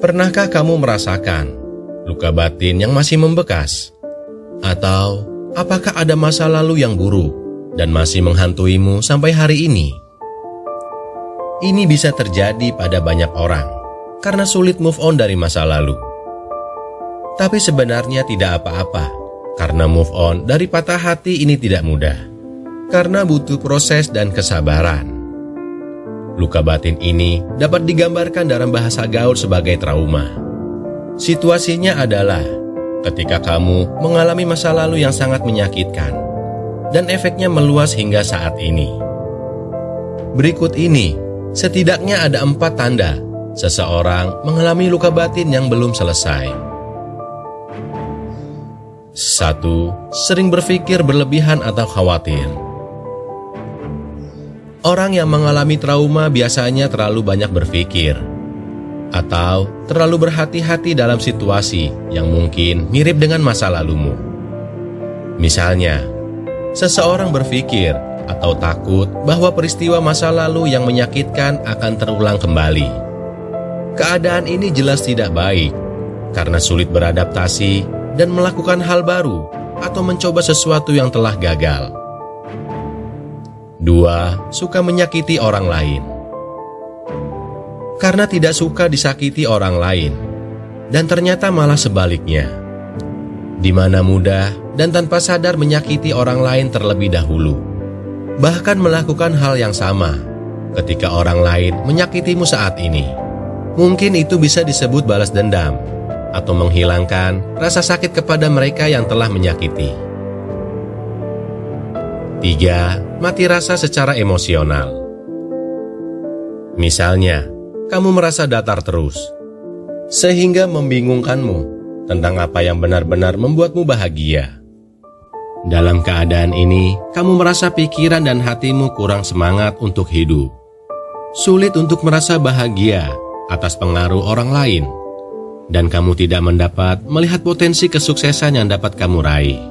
Pernahkah kamu merasakan luka batin yang masih membekas? Atau apakah ada masa lalu yang buruk dan masih menghantuimu sampai hari ini? Ini bisa terjadi pada banyak orang karena sulit move on dari masa lalu. Tapi sebenarnya tidak apa-apa, karena move on dari patah hati ini tidak mudah, karena butuh proses dan kesabaran. Luka batin ini dapat digambarkan dalam bahasa gaul sebagai trauma. Situasinya adalah ketika kamu mengalami masa lalu yang sangat menyakitkan, dan efeknya meluas hingga saat ini. Berikut ini, setidaknya ada 4 tanda seseorang mengalami luka batin yang belum selesai. 1. Sering berpikir berlebihan atau khawatir. Orang yang mengalami trauma biasanya terlalu banyak berpikir, atau terlalu berhati-hati dalam situasi yang mungkin mirip dengan masa lalumu. Misalnya, seseorang berpikir atau takut bahwa peristiwa masa lalu yang menyakitkan akan terulang kembali. Keadaan ini jelas tidak baik, karena sulit beradaptasi dan melakukan hal baru atau mencoba sesuatu yang telah gagal. 2. Suka menyakiti orang lain. Karena tidak suka disakiti orang lain, dan ternyata malah sebaliknya, di mana mudah dan tanpa sadar menyakiti orang lain terlebih dahulu, bahkan melakukan hal yang sama ketika orang lain menyakitimu saat ini. Mungkin itu bisa disebut balas dendam atau menghilangkan rasa sakit kepada mereka yang telah menyakiti. 3. Mati rasa secara emosional. Misalnya, kamu merasa datar terus, sehingga membingungkanmu tentang apa yang benar-benar membuatmu bahagia. Dalam keadaan ini, kamu merasa pikiran dan hatimu kurang semangat untuk hidup. Sulit untuk merasa bahagia atas pengaruh orang lain, dan kamu tidak mendapat melihat potensi kesuksesan yang dapat kamu raih.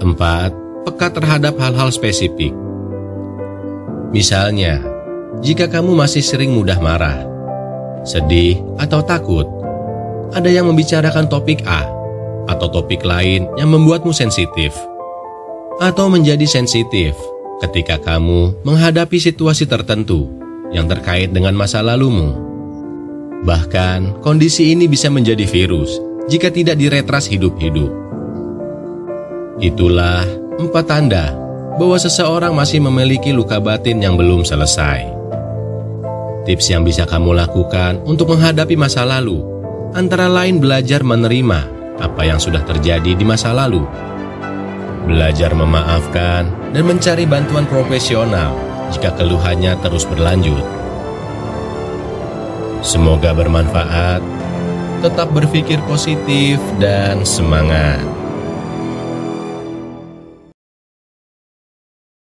4. Peka terhadap hal-hal spesifik. Misalnya, jika kamu masih sering mudah marah, sedih, atau takut, ada yang membicarakan topik A atau topik lain yang membuatmu sensitif, atau menjadi sensitif ketika kamu menghadapi situasi tertentu yang terkait dengan masa lalumu. Bahkan, kondisi ini bisa menjadi virus jika tidak diretras hidup-hidup. Itulah 4 tanda bahwa seseorang masih memiliki luka batin yang belum selesai. Tips yang bisa kamu lakukan untuk menghadapi masa lalu, antara lain belajar menerima apa yang sudah terjadi di masa lalu, belajar memaafkan, dan mencari bantuan profesional jika keluhannya terus berlanjut. Semoga bermanfaat, tetap berpikir positif dan semangat.